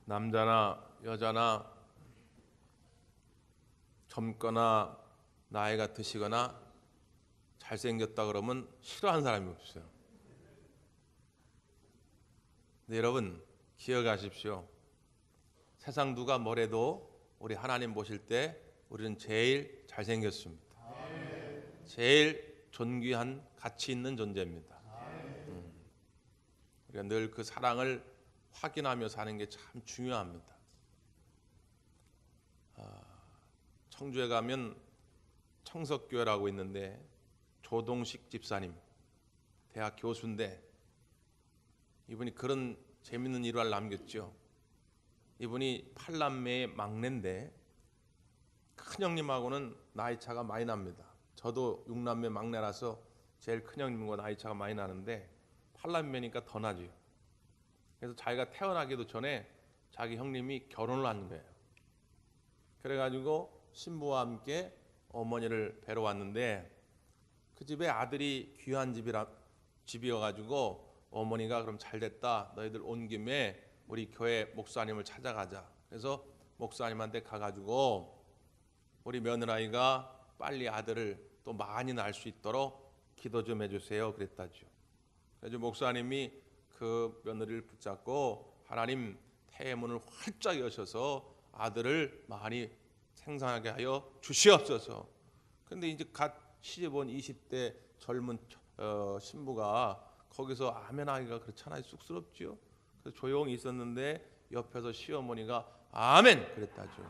남자나 여자나 젊거나 나이가 드시거나 잘생겼다 그러면 싫어하는 사람이 없어요. 근데 여러분 기억하십시오. 세상 누가 뭐래도 우리 하나님 보실 때 우리는 제일 잘생겼습니다. 제일 존귀한 가치 있는 존재입니다. 우리가 늘 그 사랑을 확인하며 사는 게 참 중요합니다. 청주에 가면 청석교회라고 있는데 조동식 집사님 대학 교수인데 이분이 그런 재밌는 일화를 남겼죠. 이분이 8남매의 막내인데 큰형님하고는 나이 차가 많이 납니다. 저도 6남매 막내라서 제일 큰형님과 나이 차가 많이 나는데 8남매니까 더 나죠. 그래서 자기가 태어나기도 전에 자기 형님이 결혼을 한 거예요. 그래가지고 신부와 함께 어머니를 뵈러 왔는데 그 집에 아들이 귀한 집이어가지고 어머니가 그럼 잘됐다. 너희들 온 김에 우리 교회 목사님을 찾아가자. 그래서 목사님한테 가가지고 우리 며느라이가 빨리 아들을 또 많이 낳을 수 있도록 기도 좀 해주세요. 그랬다죠. 그래서 목사님이 그 며느리를 붙잡고 하나님 태의 문을 활짝 여셔서 아들을 많이 생산하게 하여 주시옵소서. 근데 이제 갓 시집 온 20대 젊은 신부가 거기서 아멘 하기가 그렇잖아요. 쑥스럽죠. 그래서 조용히 있었는데 옆에서 시어머니가 아멘 그랬다죠.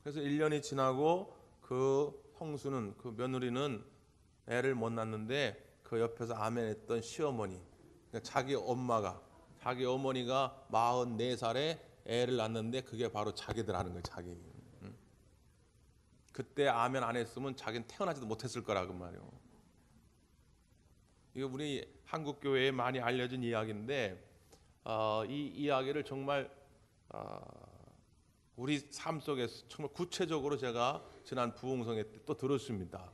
그래서 1년이 지나고 그 형수는 그 며느리는 애를 못 낳는데 그 옆에서 아멘 했던 시어머니, 그러니까 자기 어머니가 44살에 애를 낳는데 그게 바로 자기들 하는 거예요. 자기. 그때 아멘 안 했으면 자기는 태어나지도 못했을 거라고 말이에요. 이거 우리 한국 교회에 많이 알려진 이야기인데 이 이야기를 정말 우리 삶 속에서 정말 구체적으로 제가 지난 부흥성회 때 또 들었습니다.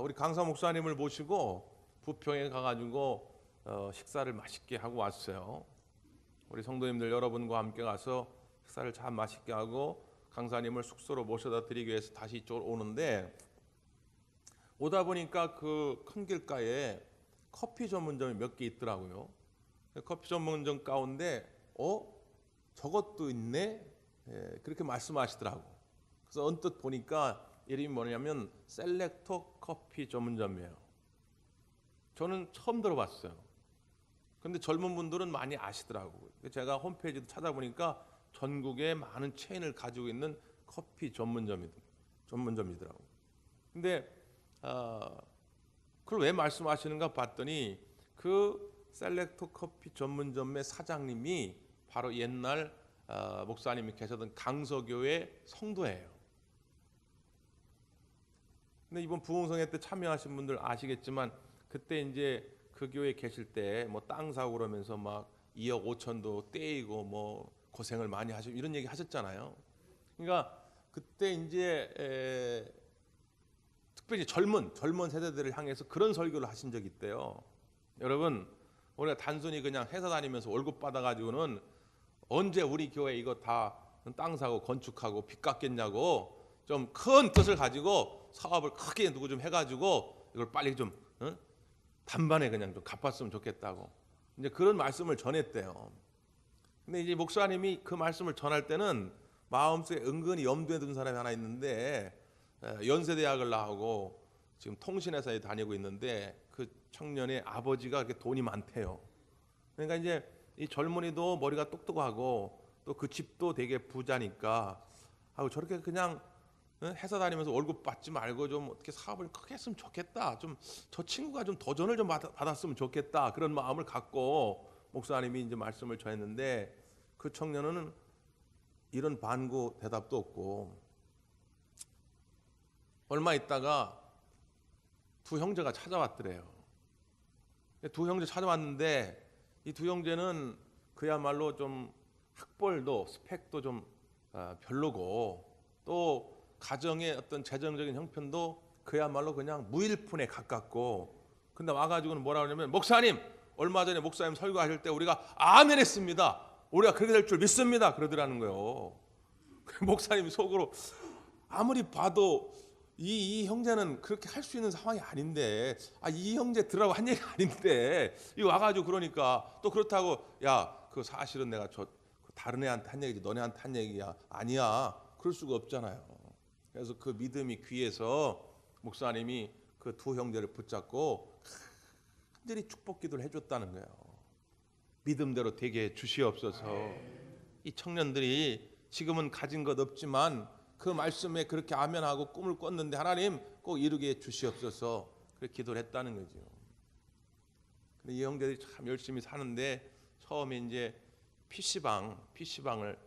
우리 강사 목사님을 모시고 부평에 가가지고 식사를 맛있게 하고 왔어요. 우리 성도님들 여러분과 함께 가서 식사를 참 맛있게 하고 강사님을 숙소로 모셔다 드리기 위해서 다시 이쪽으로 오는데 오다 보니까 그 큰 길가에 커피 전문점이 몇 개 있더라고요. 커피 전문점 가운데 저것도 있네? 그렇게 말씀하시더라고. 그래서 언뜻 보니까 이름이 뭐냐면 셀렉토 커피 전문점이에요. 저는 처음 들어봤어요. 근데 젊은 분들은 많이 아시더라고요. 제가 홈페이지도 찾아보니까 전국에 많은 체인을 가지고 있는 커피 전문점이더라고요. 근데 그걸 왜 말씀하시는가 봤더니 그 셀렉토 커피 전문점의 사장님이 바로 옛날 목사님이 계셨던 강서교회 성도예요. 근데 이번 부흥성회 때 참여하신 분들 아시겠지만 그때 이제 그 교회에 계실 때 뭐 땅 사고 그러면서 막 2억 5천도 떼이고 뭐 고생을 많이 하시고 이런 얘기 하셨잖아요. 그러니까 그때 이제 특별히 젊은 세대들을 향해서 그런 설교를 하신 적이 있대요. 여러분, 우리가 단순히 그냥 회사 다니면서 월급 받아가지고는 언제 우리 교회 이거 다 땅 사고 건축하고 빚 갚겠냐고 좀 큰 뜻을 가지고 사업을 크게 누구 좀 해가지고 이걸 빨리 좀 단반에 그냥 좀 갚았으면 좋겠다고 이제 그런 말씀을 전했대요. 근데 이제 목사님이 그 말씀을 전할 때는 마음속에 은근히 염두에 둔 사람이 하나 있는데 연세대학을 나오고 지금 통신회사에 다니고 있는데 그 청년의 아버지가 그렇게 돈이 많대요. 그러니까 이제 이 젊은이도 머리가 똑똑하고 또 그 집도 되게 부자니까 저렇게 그냥 회사 다니면서 월급 받지 말고 좀 어떻게 사업을 크게 했으면 좋겠다. 좀 저 친구가 좀 도전을 좀 받았으면 좋겠다. 그런 마음을 갖고 목사님이 이제 말씀을 전했는데 그 청년은 이런 반구 대답도 없고 얼마 있다가 두 형제가 찾아왔더래요. 두 형제 찾아왔는데 이 두 형제는 그야말로 좀 학벌도 스펙도 좀 별로고 또 가정의 어떤 재정적인 형편도 그야말로 그냥 무일푼에 가깝고 근데 와가지고는 뭐라 그러냐면 목사님 얼마 전에 목사님 설교하실 때 우리가 아멘 했습니다. 우리가 그렇게 될 줄 믿습니다. 그러더라는 거예요. 목사님이 속으로 아무리 봐도 이 형제는 그렇게 할 수 있는 상황이 아닌데, 이 형제 들으라고 한 얘기가 아닌데, 이 와가지고 그러니까 또 그렇다고 야, 그 사실은 내가 저 다른 애한테 한 얘기지 너네한테 한 얘기야. 아니야. 그럴 수가 없잖아요. 그래서 그 믿음이 귀해서 목사님이 그 두 형제를 붙잡고 간절히 축복 기도를 해줬다는 거예요. 믿음대로 되게 해 주시옵소서. 이 청년들이 지금은 가진 것 없지만 그 말씀에 그렇게 아멘하고 꿈을 꿨는데 하나님 꼭 이루게 해 주시옵소서. 그렇게 기도를 했다는 거죠. 근데 이 형제들이 참 열심히 사는데 처음에 이제 PC방을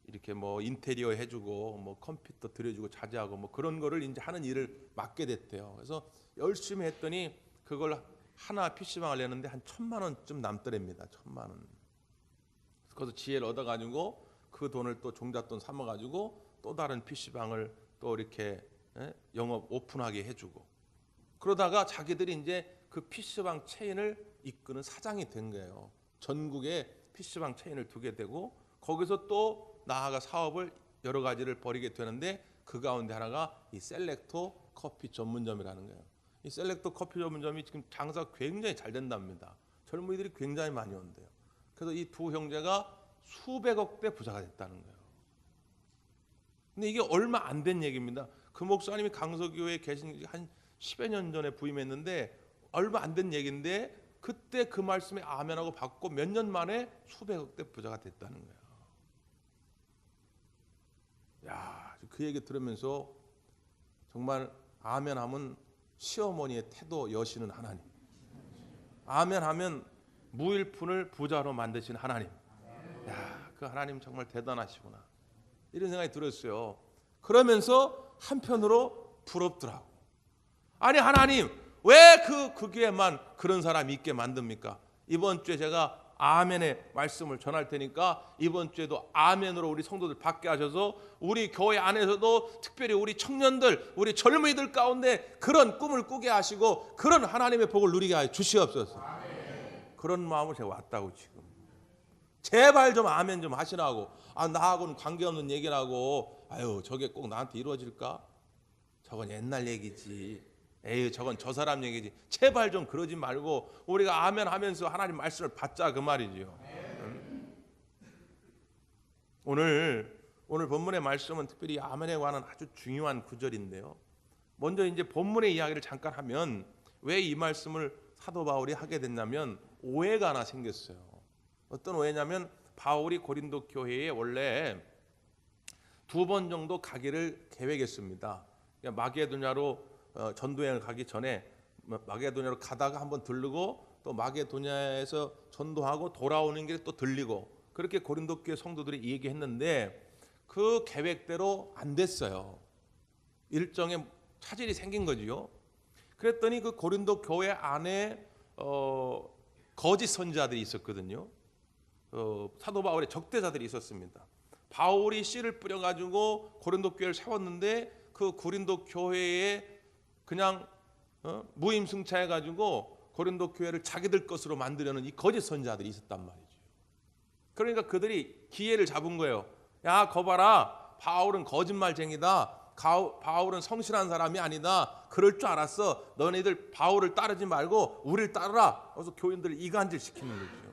이렇게 뭐 인테리어 해주고 뭐 컴퓨터 들여주고 자재하고 뭐 그런 거를 이제 하는 일을 맡게 됐대요. 그래서 열심히 했더니 그걸 하나 PC방을 내는데 한 1,000만 원쯤 남더랍니다. 1,000만 원. 그래서 지혜를 얻어가지고 그 돈을 또 종잣돈 삼아가지고 또 다른 PC방을 또 이렇게 영업 오픈하게 해주고, 그러다가 자기들이 이제 그 PC방 체인을 이끄는 사장이 된 거예요. 전국에 PC방 체인을 두게 되고 거기서 또 나아가 사업을 여러 가지를 벌이게 되는데 그 가운데 하나가 이 셀렉토 커피 전문점이라는 거예요. 이 셀렉토 커피 전문점이 지금 장사가 굉장히 잘 된답니다. 젊은이들이 굉장히 많이 온대요. 그래서 이 두 형제가 수백억대 부자가 됐다는 거예요. 근데 이게 얼마 안 된 얘기입니다. 그 목사님이 강서교회에 계신 한 10여 년 전에 부임했는데 얼마 안 된 얘기인데 그때 그 말씀에 아멘하고 받고 몇 년 만에 수백억대 부자가 됐다는 거예요. 야, 그 얘기 들으면서 정말 아멘하면 시어머니의 태도 여시는 하나님, 아멘하면 무일푼을 부자로 만드신 하나님, 야, 그 하나님 정말 대단하시구나 이런 생각이 들었어요. 그러면서 한편으로 부럽더라고. 아니 하나님 왜 그 교회만 그런 사람이 있게 만듭니까? 이번 주에 제가 아멘의 말씀을 전할 테니까 이번 주에도 아멘으로 우리 성도들 받게 하셔서 우리 교회 안에서도 특별히 우리 청년들, 우리 젊은이들 가운데 그런 꿈을 꾸게 하시고 그런 하나님의 복을 누리게 하여 주시옵소서. 그런 마음으로 제가 왔다고. 지금 제발 좀 아멘 좀 하시라고. 나하고는 관계없는 얘기라고. 아유, 저게 꼭 나한테 이루어질까? 저건 옛날 얘기지. 에이, 저건 저 사람 얘기지. 제발 좀 그러지 말고 우리가 아멘 하면서 하나님 말씀을 받자 그 말이지요. 오늘 본문의 말씀은 특별히 아멘에 관한 아주 중요한 구절인데요. 먼저 이제 본문의 이야기를 잠깐 하면 왜 이 말씀을 사도 바울이 하게 됐냐면 오해가 하나 생겼어요. 어떤 오해냐면 바울이 고린도 교회에 원래 2번 정도 가기를 계획했습니다. 마게도냐로 전도여행을 가기 전에 마게도냐로 가다가 한번 들르고 또 마게도냐에서 전도하고 돌아오는 길에 또 들리고 그렇게 고린도 교회 성도들이 얘기했는데 그 계획대로 안 됐어요. 일정에 차질이 생긴 거지요. 그랬더니 그 고린도 교회 안에 거짓 선지자들이 있었거든요. 사도 바울의 적대자들이 있었습니다. 바울이 씨를 뿌려가지고 고린도 교회를 세웠는데 그 고린도 교회에 그냥 무임승차해가지고 고린도 교회를 자기들 것으로 만들려는 이 거짓 선지자들이 있었단 말이죠. 그러니까 그들이 기회를 잡은 거예요. 야, 거봐라, 바울은 거짓말쟁이다. 바울은 성실한 사람이 아니다. 그럴 줄 알았어. 너네들 바울을 따르지 말고 우리를 따르라. 그래서 교인들을 이간질 시키는 거죠.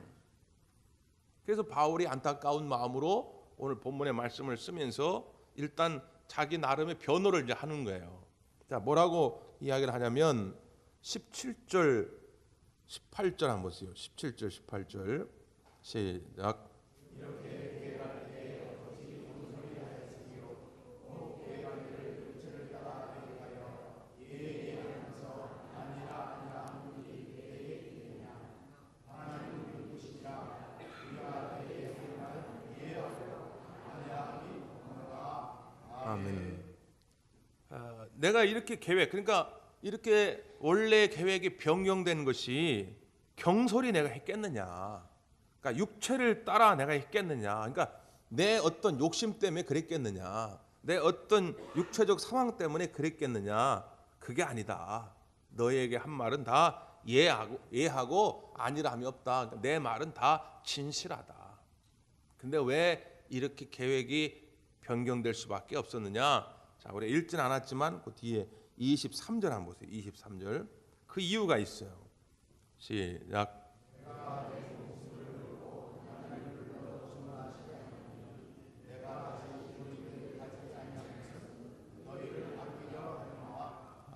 그래서 바울이 안타까운 마음으로 오늘 본문의 말씀을 쓰면서 일단 자기 나름의 변호를 이제 하는 거예요. 자, 뭐라고 이야기를 하냐면 17절 18절 한번 보세요. 17절 18절 시작. 아멘. 내가 이렇게 그러니까 이렇게 원래 계획이 변경된 것이 경솔히 내가 했겠느냐? 그러니까 육체를 따라 내가 했겠느냐? 그러니까 내 어떤 욕심 때문에 그랬겠느냐? 내 어떤 육체적 상황 때문에 그랬겠느냐? 그게 아니다. 너에게 한 말은 다 예하고 아니라함이 없다. 내 말은 다 진실하다. 근데 왜 이렇게 계획이 변경될 수밖에 없었느냐? 자, 우리 읽진 않았지만 그 뒤에 23절 한번 보세요. 23절. 그 이유가 있어요. 시작.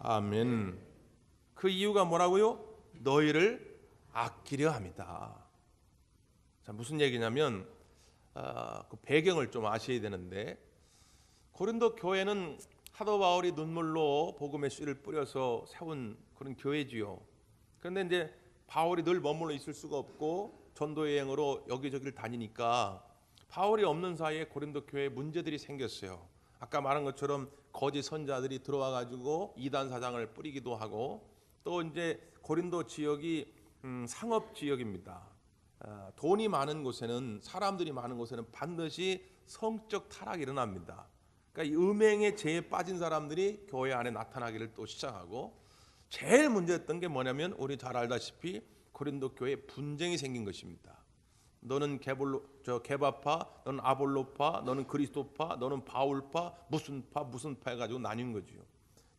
아멘. 그 이유가 뭐라고요? 너희를 아끼려 함이다. 자, 무슨 얘기냐면 그 배경을 좀 아셔야 되는데, 고린도 교회는 사도 바울이 눈물로 복음의 씨를 뿌려서 세운 그런 교회지요. 그런데 이제 바울이 늘 머물러 있을 수가 없고 전도 여행으로 여기저기를 다니니까 바울이 없는 사이에 고린도 교회에 문제들이 생겼어요. 아까 말한 것처럼 거짓 선자들이 들어와 가지고 이단 사상을 뿌리기도 하고, 또 이제 고린도 지역이 상업 지역입니다. 돈이 많은 곳에는, 사람들이 많은 곳에는 반드시 성적 타락이 일어납니다. 그러니까 이 음행에 죄에 빠진 사람들이 교회 안에 나타나기를 또 시작하고, 제일 문제였던 게 뭐냐면 우리 잘 알다시피 고린도 교회에 분쟁이 생긴 것입니다. 너는 게바파, 너는 아볼로파, 너는 그리스도파, 너는 바울파, 무슨 파 해가지고 나뉜 거지요.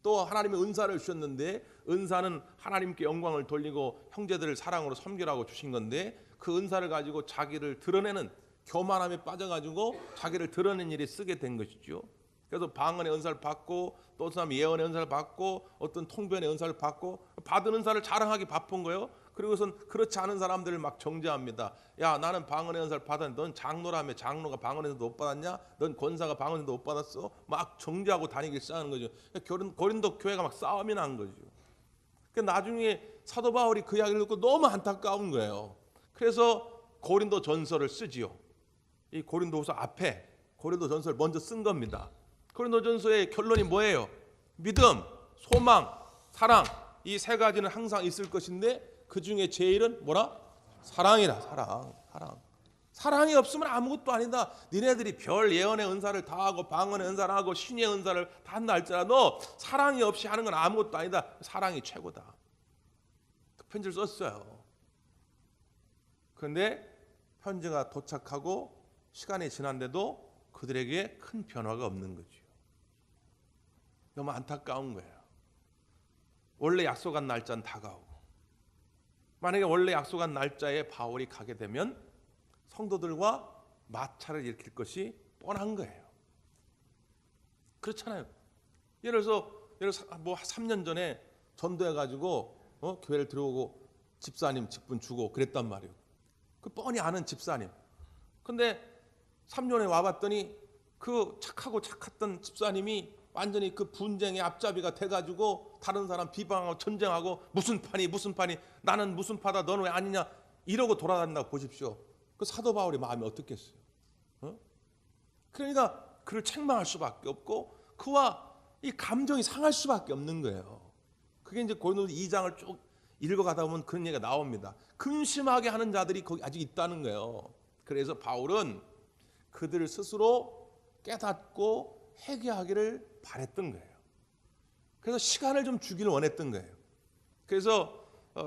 또 하나님의 은사를 주셨는데, 은사는 하나님께 영광을 돌리고 형제들을 사랑으로 섬기라고 주신 건데, 그 은사를 가지고 자기를 드러내는 교만함에 빠져가지고 자기를 드러내는 일에 쓰게 된 것이죠. 그래서 방언의 은사를 받고, 또 어떤 사람이 예언의 은사를 받고, 어떤 통변의 은사를 받고, 받은 은사를 자랑하기 바쁜 거예요. 그리고선 그렇지 않은 사람들을 막 정죄합니다. 야, 나는 방언의 은사를 받았는데 넌 장로라며, 장로가 방언의 은사도 못 받았냐? 넌 권사가 방언의 은사도 못 받았어? 막 정죄하고 다니기 시작하는 거죠. 고린도 교회가 막 싸움이 난 거죠. 나중에 사도 바울이 그 이야기를 듣고 너무 안타까운 거예요. 그래서 고린도 전서를 쓰지요. 이 고린도후서 앞에 고린도 전서를 먼저 쓴 겁니다. 고린도 전서의 결론이 뭐예요? 믿음, 소망, 사랑, 이 세 가지는 항상 있을 것인데, 그 중에 제일은 뭐라? 사랑이라. 사랑. 사랑이 없으면 아무것도 아니다. 니네들이 별 예언의 은사를 다 하고 방언의 은사를 하고 신의 은사를 다 한다 할지라도 사랑이 없이 하는 건 아무것도 아니다. 사랑이 최고다. 그 편지를 썼어요. 그런데 편지가 도착하고 시간이 지난데도 그들에게 큰 변화가 없는 거죠. 너무 안타까운 거예요. 원래 약속한 날짜는 다가오고, 만약에 원래 약속한 날짜에 바울이 가게 되면 성도들과 마찰을 일으킬 것이 뻔한 거예요. 그렇잖아요. 예를 들어서 뭐 3년 전에 전도해가지고 교회를 들어오고 집사님 직분 주고 그랬단 말이에요. 그 뻔히 아는 집사님. 근데 3년에 와봤더니 그 착했던 집사님이 완전히 그 분쟁의 앞잡이가 돼가지고 다른 사람 비방하고 전쟁하고 무슨 파니 나는 무슨 파다 너는 왜 아니냐 이러고 돌아다닌다고 보십시오. 그 사도 바울의 마음이 어떻겠어요? 그러니까 그를 책망할 수밖에 없고 그와 이 감정이 상할 수밖에 없는 거예요. 그게 이제 고린도서 2장을 쭉 읽어가다 보면 그런 얘기가 나옵니다. 근심하게 하는 자들이 거기 아직 있다는 거예요. 그래서 바울은 그들을 스스로 깨닫고 회개하기를 바랬던 거예요. 그래서 시간을 좀 주기를 원했던 거예요. 그래서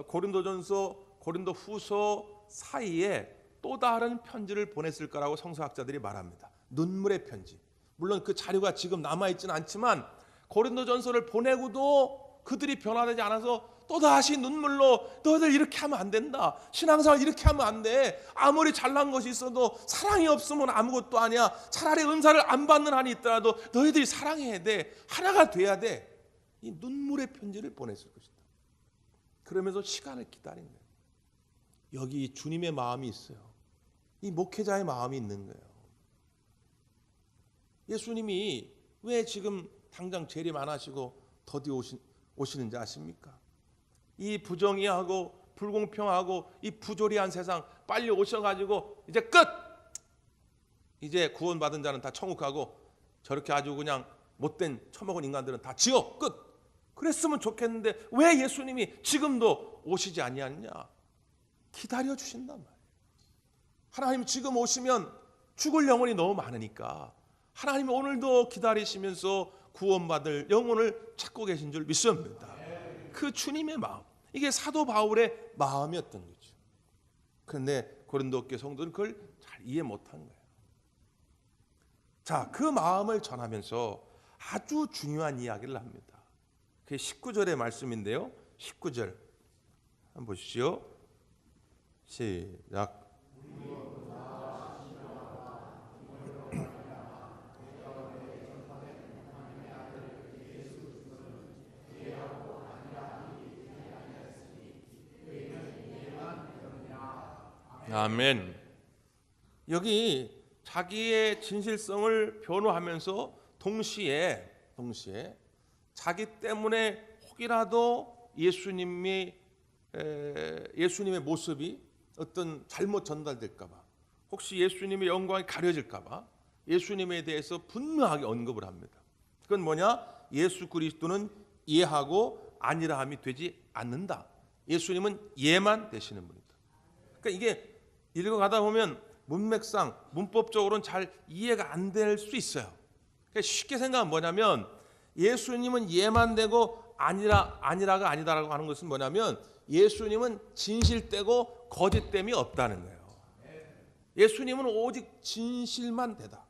고린도전서, 고린도후서 사이에 또 다른 편지를 보냈을 거라고 성서학자들이 말합니다. 눈물의 편지. 물론 그 자료가 지금 남아있지는 않지만 고린도전서를 보내고도 그들이 변화되지 않아서 또다시 눈물로 너희들 이렇게 하면 안 된다. 신앙생활 이렇게 하면 안 돼. 아무리 잘난 것이 있어도 사랑이 없으면 아무것도 아니야. 차라리 은사를 안 받는 한이 있더라도 너희들이 사랑해야 돼. 하나가 돼야 돼. 이 눈물의 편지를 보냈을 것이다. 그러면서 시간을 기다린 거예요. 여기 주님의 마음이 있어요. 이 목회자의 마음이 있는 거예요. 예수님이 왜 지금 당장 재림 안 하시고 더디 오시는지 아십니까? 이 부정의하고 불공평하고 이 부조리한 세상 빨리 오셔가지고 이제 끝! 이제 구원받은 자는 다 천국 가고 저렇게 아주 그냥 못된 처먹은 인간들은 다 지옥 끝! 그랬으면 좋겠는데 왜 예수님이 지금도 오시지 아니하느냐? 기다려 주신단 말이에요. 하나님 지금 오시면 죽을 영혼이 너무 많으니까 하나님이 오늘도 기다리시면서 구원받을 영혼을 찾고 계신 줄 믿습니다. 그 주님의 마음. 이게 사도 바울의 마음이었던 거죠. 그런데 고린도 교회 성도는 그걸 잘 이해 못한 거예요. 자, 그 마음을 전하면서 아주 중요한 이야기를 합니다. 그게 19절의 말씀인데요. 19절 한번 보시죠. 시작. 아멘. 여기 자기의 진실성을 변호하면서 동시에 자기 때문에 혹이라도 예수님의 모습이 어떤 잘못 전달될까 봐, 혹시 예수님의 영광이 가려질까 봐 예수님에 대해서 분명하게 언급을 합니다. 그건 뭐냐? 예수 그리스도는 예하고 아니라함이 되지 않는다. 예수님은 예만 되시는 분이다. 그러니까 이게 읽어가다 보면 문맥상 문법적으로는 잘 이해가 안 될 수 있어요. 그러니까 쉽게 생각하면 뭐냐면 예수님은 예만 되고 아니라가 아니다라고 하는 것은 뭐냐면 예수님은 진실되고 거짓됨이 없다는 거예요. 예수님은 오직 진실만 되다.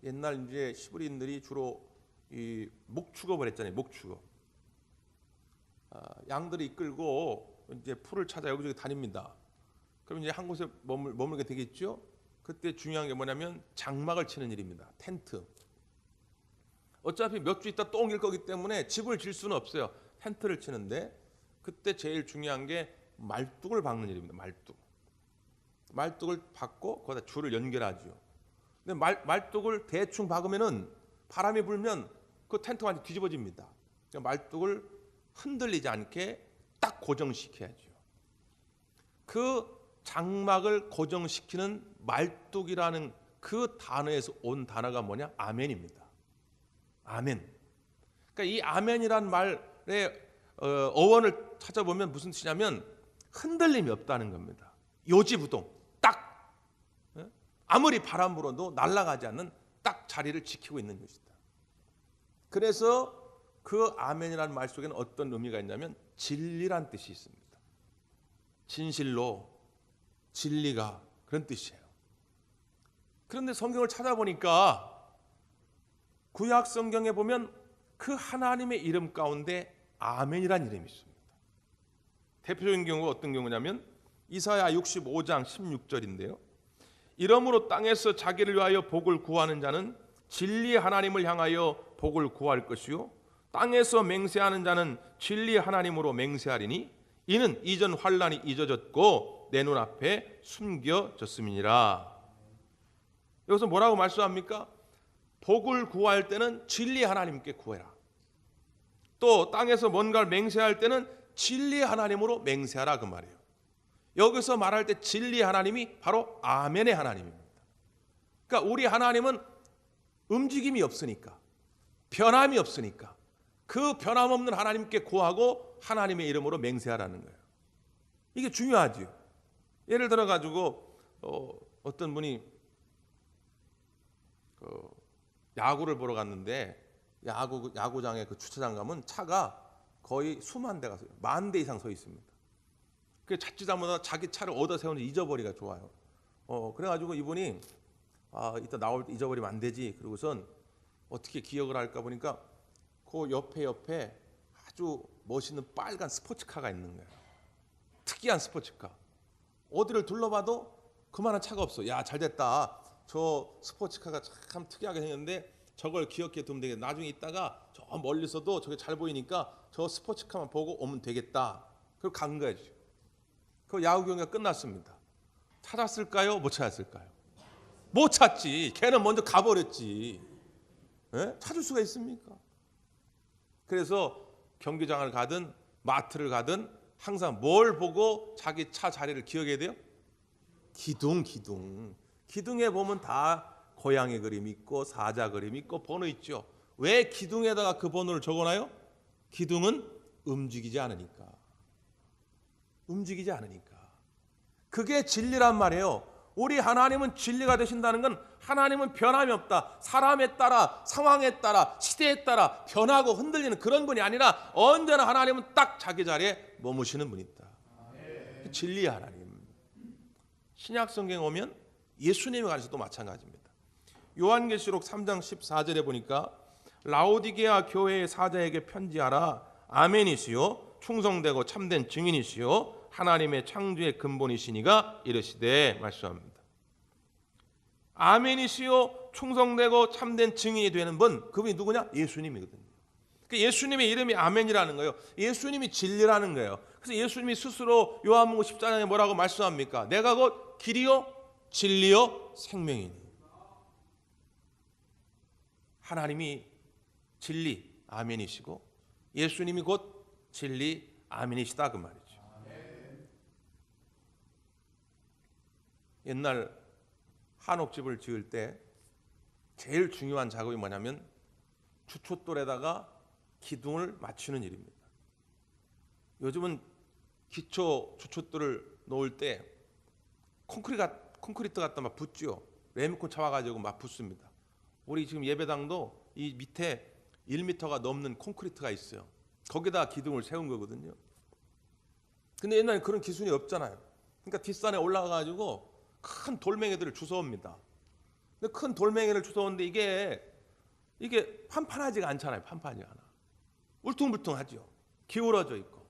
옛날 이제 히브리인들이 주로 이 목축업을 했잖아요. 목축업. 양들이 이끌고 이제 풀을 찾아 여기저기 다닙니다. 그럼 이제 한 곳에 머물게 되겠죠. 그때 중요한 게 뭐냐면 장막을 치는 일입니다. 텐트. 어차피 몇 주 있다 또 옮길 거기 때문에 집을 질 수는 없어요. 텐트를 치는데 그때 제일 중요한 게 말뚝을 박는 일입니다. 말뚝을 박고 거기다 줄을 연결하죠. 근데 말뚝을 대충 박으면은 바람이 불면 그 텐트가 완전 뒤집어집니다. 그러니까 말뚝을 흔들리지 않게 딱 고정시켜야죠. 그 장막을 고정시키는 말뚝이라는 그 단어에서 온 단어가 뭐냐? 아멘입니다. 아멘. 그러니까 이 아멘이란 말의 어원을 찾아보면 무슨 뜻이냐면 흔들림이 없다는 겁니다. 요지부동 딱 아무리 바람 불어도 날아가지 않는 딱 자리를 지키고 있는 것이다. 그래서 그 아멘이라는 말 속에는 어떤 의미가 있냐면 진리란 뜻이 있습니다. 진실로 진리가 그런 뜻이에요. 그런데 성경을 찾아보니까 구약 성경에 보면 그 하나님의 이름 가운데 아멘이란 이름이 있습니다. 대표적인 경우가 어떤 경우냐면 이사야 65장 16절인데요. 이러므로 땅에서 자기를 위하여 복을 구하는 자는 진리의 하나님을 향하여 복을 구할 것이요 땅에서 맹세하는 자는 진리의 하나님으로 맹세하리니 이는 이전 환난이 잊어졌고 내 눈앞에 숨겨졌음이니라. 여기서 뭐라고 말씀합니까? 복을 구할 때는 진리의 하나님께 구해라. 또 땅에서 뭔가를 맹세할 때는 진리의 하나님으로 맹세하라 그 말이에요. 여기서 말할 때 진리의 하나님이 바로 아멘의 하나님입니다. 그러니까 우리 하나님은 움직임이 없으니까, 변함이 없으니까 그 변함없는 하나님께 구하고 하나님의 이름으로 맹세하라는 거예요. 이게 중요하죠. 예를 들어 가지고 어떤 분이 야구를 보러 갔는데 야구장에 그 주차장 가면 차가 거의 수만 대가 10,000대 이상 서 있습니다. 그 자칫하면 자기 차를 얻어 세우는지 잊어버리기가 좋아요. 그래가지고 이분이 이따 나올 때 잊어버리면 안 되지. 그러고선 어떻게 기억을 할까 보니까 그 옆에 아주 멋있는 빨간 스포츠카가 있는 거예요. 특이한 스포츠카. 어디를 둘러봐도 그만한 차가 없어. 야, 잘 됐다. 저 스포츠카가 참 특이하게 생겼는데 저걸 기억해 두면 되겠다. 나중에 있다가 저 멀리서도 저게 잘 보이니까 저 스포츠카만 보고 오면 되겠다. 그리고 간 거죠. 그 야구 경기가 끝났습니다. 찾았을까요? 못 찾았을까요? 못 찾지. 걔는 먼저 가버렸지. 에? 찾을 수가 있습니까? 그래서 경기장을 가든 마트를 가든 항상 뭘 보고 자기 차 자리를 기억해야 돼요? 기둥. 기둥에 보면 다 고양이 그림 있고 사자 그림 있고 번호 있죠. 왜 기둥에다가 그 번호를 적어놔요? 기둥은 움직이지 않으니까. 그게 진리란 말이에요. 우리 하나님은 진리가 되신다는 건 하나님은 변함이 없다. 사람에 따라, 상황에 따라, 시대에 따라 변하고 흔들리는 그런 분이 아니라 언제나 하나님은 딱 자기 자리에 머무시는 분이다. 진리의 하나님. 신약 성경에 오면 예수님에 관해서도 마찬가지입니다. 요한계시록 3장 14절에 보니까 라오디게아 교회의 사자에게 편지하라. 아멘이시요 충성되고 참된 증인이시요 하나님의 창조의 근본이시니가 이르시되 말씀합니다. 아멘이시요 충성되고 참된 증인이 되는 분, 그분이 누구냐? 예수님이거든요. 예수님의 이름이 아멘이라는 거예요. 예수님이 진리라는 거예요. 그래서 예수님이 스스로 요한복음 14장에 뭐라고 말씀합니까? 내가 곧 길이요 진리요 생명이니. 하나님이 진리 아멘이시고 예수님이 곧 진리 아멘이시다 그 말이죠. 옛날 한옥집을 지을 때 제일 중요한 작업이 뭐냐면 주춧돌에다가 기둥을 맞추는 일입니다. 요즘은 기초 주춧돌을 놓을 때 콘크리트 갖다 막 붓죠. 레미콘 차와가지고 막 붓습니다. 우리 지금 예배당도 이 밑에 1m가 넘는 콘크리트가 있어요. 거기다 기둥을 세운 거거든요. 근데 옛날에 그런 기술이 없잖아요. 그러니까 뒷산에 올라가가지고 큰 돌멩이들을 주워옵니다. 근데 큰 돌멩이를 주워오는데 이게 판판하지가 않잖아요. 판판하지가 않아. 울퉁불퉁하죠. 기울어져 있고.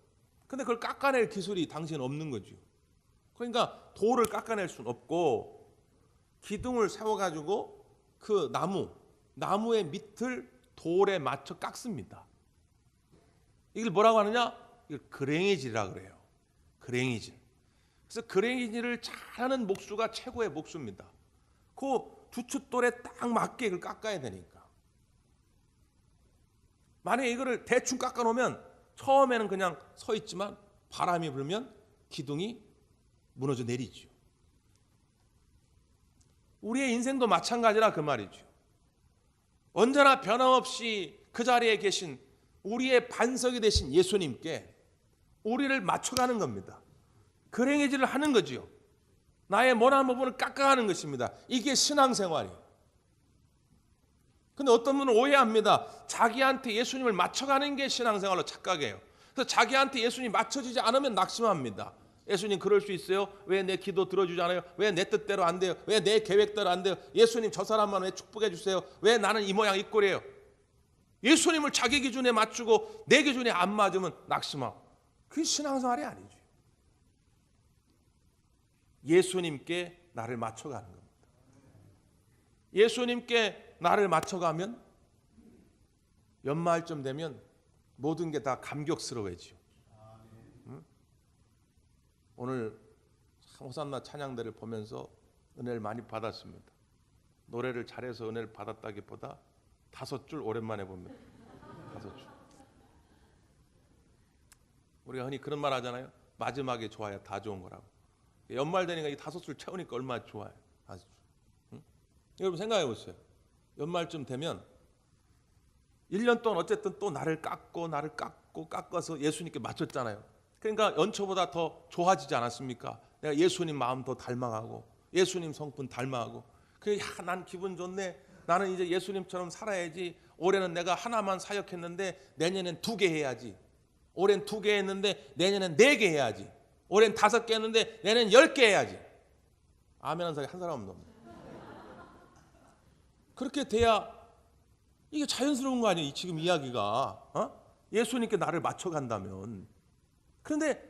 근데 그걸 깎아낼 기술이 당시에는 없는 거죠. 그러니까 돌을 깎아낼 수는 없고 기둥을 세워가지고 그 나무의 밑을 돌에 맞춰 깎습니다. 이걸 뭐라고 하느냐? 이걸 그랭이질이라고 그래요. 그랭이질. 그래서 그랭이질을 잘하는 목수가 최고의 목수입니다. 그 주춧돌에 딱 맞게 이걸 깎아야 되니까. 만약에 이거를 대충 깎아놓으면 처음에는 그냥 서 있지만 바람이 불면 기둥이 무너져 내리죠. 우리의 인생도 마찬가지라 그 말이죠. 언제나 변함없이 그 자리에 계신 우리의 반석이 되신 예수님께 우리를 맞춰가는 겁니다. 그랭이질을 하는 거지요. 나의 모난 부분을 깎아가는 것입니다. 이게 신앙생활이에요. 근데 어떤 분은 오해합니다. 자기한테 예수님을 맞춰가는 게 신앙생활로 착각해요. 그래서 자기한테 예수님이 맞춰지지 않으면 낙심합니다. 예수님 그럴 수 있어요? 왜 내 기도 들어주지 않아요? 왜 내 뜻대로 안 돼요? 왜 내 계획대로 안 돼요? 예수님 저 사람만 왜 축복해 주세요? 왜 나는 이 모양 이 꼴이에요? 예수님을 자기 기준에 맞추고 내 기준에 안 맞으면 낙심하고. 그게 신앙생활이 아니죠. 예수님께 나를 맞춰가는 겁니다. 예수님께 나를 맞춰가면 연말쯤 되면 모든 게 다 감격스러워지죠. 오늘 호산나 찬양대를 보면서 은혜를 많이 받았습니다. 노래를 잘해서 은혜를 받았다기보다 5줄 오랜만에 봅니다. 5줄. 우리가 흔히 그런 말 하잖아요. 마지막에 좋아야 다 좋은 거라고. 연말 되니까 이 5줄 채우니까 얼마나 좋아요. 5줄. 응? 여러분 생각해 보세요. 연말쯤 되면 1년 동안 어쨌든 또 나를 깎아서 예수님께 맞췄잖아요. 그러니까 연초보다 더 좋아지지 않았습니까? 내가 예수님 마음 더 닮아가고 예수님 성품 닮아가고 난 기분 좋네. 나는 이제 예수님처럼 살아야지. 올해는 내가 하나만 사역했는데 내년엔 2개 해야지. 올해는 2개 했는데 내년엔 4개 해야지. 올해는 5개 했는데 내년엔 10개 해야지. 아멘 한 사람 없는. 그렇게 돼야 이게 자연스러운 거 아니에요? 지금 이야기가. 예수님께 나를 맞춰간다면. 그런데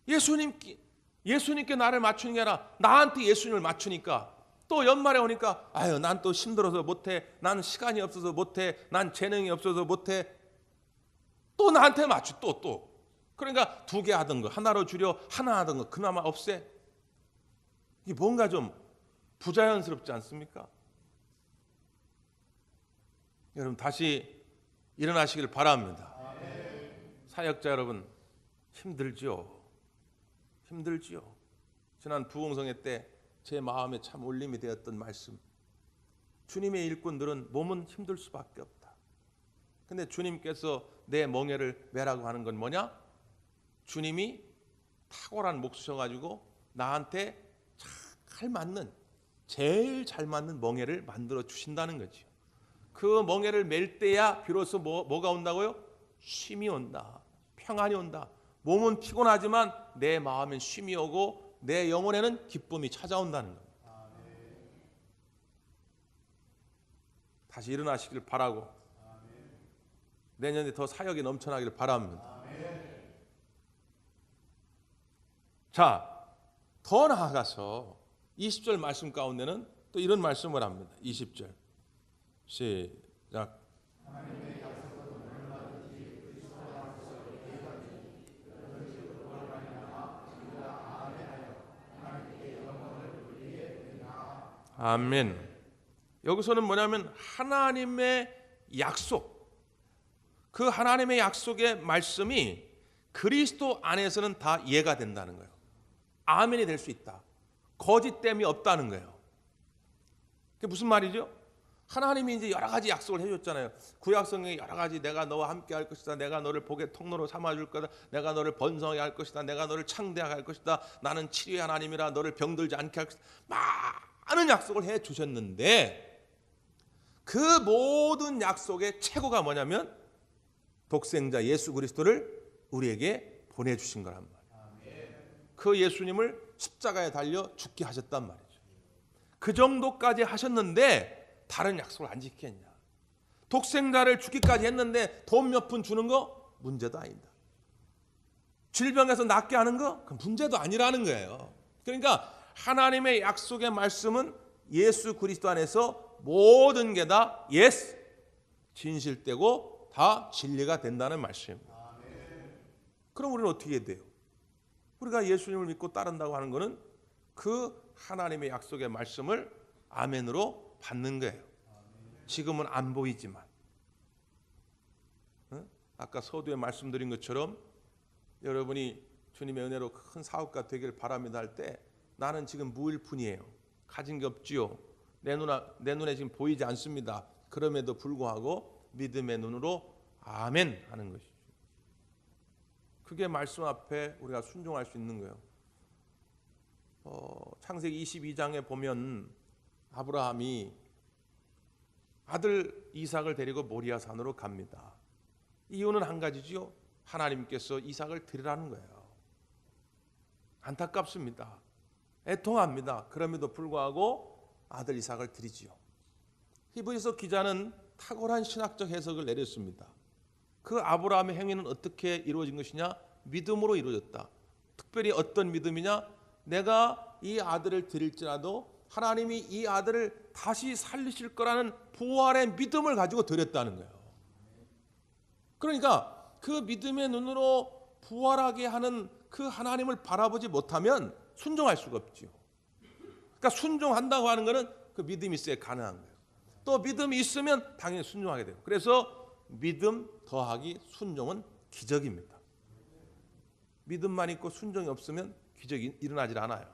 예수님께 나를 맞추는 게 아니라 나한테 예수님을 맞추니까 또 연말에 오니까 난 또 힘들어서 못해. 난 시간이 없어서 못해. 난 재능이 없어서 못해. 또 나한테 맞추 또. 그러니까 2개 하던 거 하나로 줄여 하나 하던 거 그나마 없애. 이게 뭔가 좀 부자연스럽지 않습니까? 여러분 다시 일어나시길 바랍니다. 사역자 여러분 힘들지요. 지난 부흥성회 때 제 마음에 참 울림이 되었던 말씀. 주님의 일꾼들은 몸은 힘들 수밖에 없다. 근데 주님께서 내 멍에를 매라고 하는 건 뭐냐? 주님이 탁월한 목수셔가지고 나한테 제일 잘 맞는 멍에를 만들어 주신다는 거죠. 그 멍에를 맬 때야 비로소 뭐가 온다고요? 쉼이 온다. 평안이 온다. 몸은 피곤하지만 내 마음엔 쉼이 오고 내 영혼에는 기쁨이 찾아온다는 겁니다. 다시 일어나시길 바라고 내년에 더 사역이 넘쳐나기를 바랍니다. 자, 더 나아가서 20절 말씀 가운데는 또 이런 말씀을 합니다. 20절 시작. 아멘. 여기서는 뭐냐면 하나님의 약속, 그 하나님의 약속의 말씀이 그리스도 안에서는 다 이해가 된다는 거예요. 아멘이 될 수 있다. 거짓됨이 없다는 거예요. 그게 무슨 말이죠? 하나님이 이제 여러 가지 약속을 해줬잖아요. 구약성경에 여러 가지 내가 너와 함께 할 것이다. 내가 너를 복의 통로로 삼아줄 거다. 내가 너를 번성하게 할 것이다. 내가 너를 창대하게 할 것이다. 나는 치료의 하나님이라 너를 병들지 않게 할 것이다. 많은 약속을 해주셨는데 그 모든 약속의 최고가 뭐냐면 독생자 예수 그리스도를 우리에게 보내주신 거란 말이에요. 그 예수님을 십자가에 달려 죽게 하셨단 말이죠. 그 정도까지 하셨는데 다른 약속을 안 지켰냐. 독생자를 죽기까지 했는데 돈 몇 푼 주는 거 문제도 아니다. 질병에서 낫게 하는 거 그건 문제도 아니라는 거예요. 그러니까 하나님의 약속의 말씀은 예수 그리스도 안에서 모든 게 다 예스, 진실되고 다 진리가 된다는 말씀입니다. 그럼 우리는 어떻게 해야 돼요? 우리가 예수님을 믿고 따른다고 하는 것은 그 하나님의 약속의 말씀을 아멘으로 받는 거예요. 지금은 안 보이지만 아까 서두에 말씀드린 것처럼 여러분이 주님의 은혜로 큰 사업가 되길 바랍니다 할 때 나는 지금 무일 뿐이에요. 가진 게 없지요. 내 눈에 지금 보이지 않습니다. 그럼에도 불구하고 믿음의 눈으로 아멘 하는 것이죠. 그게 말씀 앞에 우리가 순종할 수 있는 거예요. 창세기 22장에 보면 아브라함이 아들 이삭을 데리고 모리아 산으로 갑니다. 이유는 한 가지지요. 하나님께서 이삭을 드리라는 거예요. 안타깝습니다. 애통합니다. 그럼에도 불구하고 아들 이삭을 드리지요. 히브리서 기자는 탁월한 신학적 해석을 내렸습니다. 그 아브라함의 행위는 어떻게 이루어진 것이냐? 믿음으로 이루어졌다. 특별히 어떤 믿음이냐? 내가 이 아들을 드릴지라도 하나님이 이 아들을 다시 살리실 거라는 부활의 믿음을 가지고 드렸다는 거예요. 그러니까 그 믿음의 눈으로 부활하게 하는 그 하나님을 바라보지 못하면 순종할 수가 없지요. 그러니까 순종한다고 하는 것은 그 믿음이 있어야 가능한 거예요. 또 믿음이 있으면 당연히 순종하게 돼요. 그래서 믿음 더하기 순종은 기적입니다. 믿음만 있고 순종이 없으면 기적이 일어나질 않아요.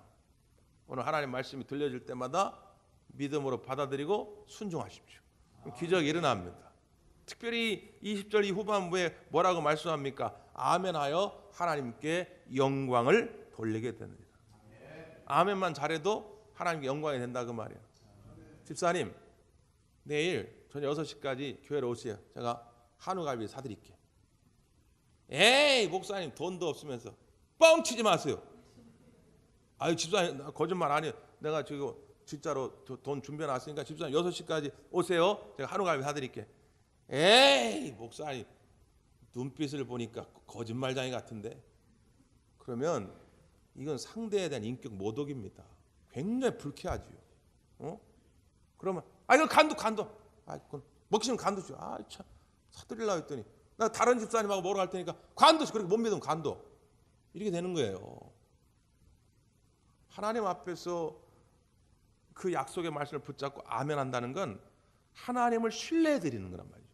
오늘 하나님 말씀이 들려질 때마다 믿음으로 받아들이고 순종하십시오. 그럼 기적이 일어납니다. 특별히 20절 이 후반부에 뭐라고 말씀합니까? 아멘하여 하나님께 영광을 돌리게 됩니다. 아멘만 잘해도 하나님께 영광이 된다 그 말이에요. 집사님 내일 저녁 6시까지 교회로 오세요. 제가 한우갈비 사드릴게. 에이 목사님 돈도 없으면서 뻥치지 마세요. 아유 집사님 거짓말 아니에요. 내가 지금 진짜로 돈 준비해놨으니까 집사님 6시까지 오세요. 제가 한우갈비 사드릴게. 에이 목사님 눈빛을 보니까 거짓말장이 같은데. 그러면 이건 상대에 대한 인격 모독입니다. 굉장히 불쾌하지요. 그러면 이거 간도. 그건 먹히면 간도 줘. 참 사드리려고 했더니 나 다른 집사님하고 먹으러 갈 테니까 간도 줘. 그렇게 못 믿으면 간도. 이렇게 되는 거예요. 하나님 앞에서 그 약속의 말씀을 붙잡고 아멘 한다는 건 하나님을 신뢰해 드리는 거란 말이죠.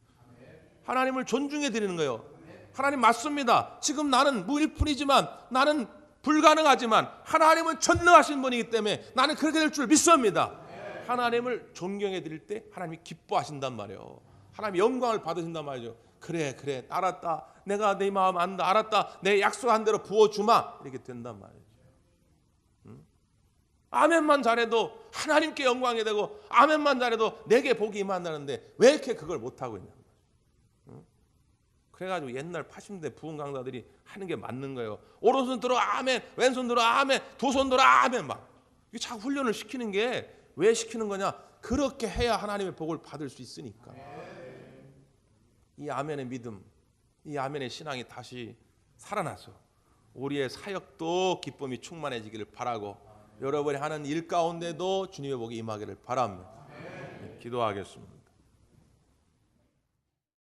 하나님을 존중해 드리는 거예요. 하나님 맞습니다. 지금 나는 무일푼이지만 나는 불가능하지만 하나님은 전능하신 분이기 때문에 나는 그렇게 될 줄 믿습니다. 하나님을 존경해 드릴 때 하나님이 기뻐하신단 말이에요. 하나님 영광을 받으신단 말이죠. 그래 알았다. 내가 내 마음 안다. 알았다. 내 약속한 대로 부어주마. 이렇게 된단 말이죠. 아멘만 잘해도 하나님께 영광이 되고 아멘만 잘해도 내게 복이 임한다는데 왜 이렇게 그걸 못하고 있냐. 그래가지고 옛날 80년대 부흥 강사들이 하는 게 맞는 거예요. 오른손 들어 아멘, 왼손 들어 아멘, 두 손 들어 아멘 막. 이게 자꾸 훈련을 시키는 게 왜 시키는 거냐? 그렇게 해야 하나님의 복을 받을 수 있으니까. 이 아멘의 믿음, 이 아멘의 신앙이 다시 살아나서 우리의 사역도 기쁨이 충만해지기를 바라고 여러분이 하는 일 가운데도 주님의 복이 임하기를 바랍니다. 기도하겠습니다.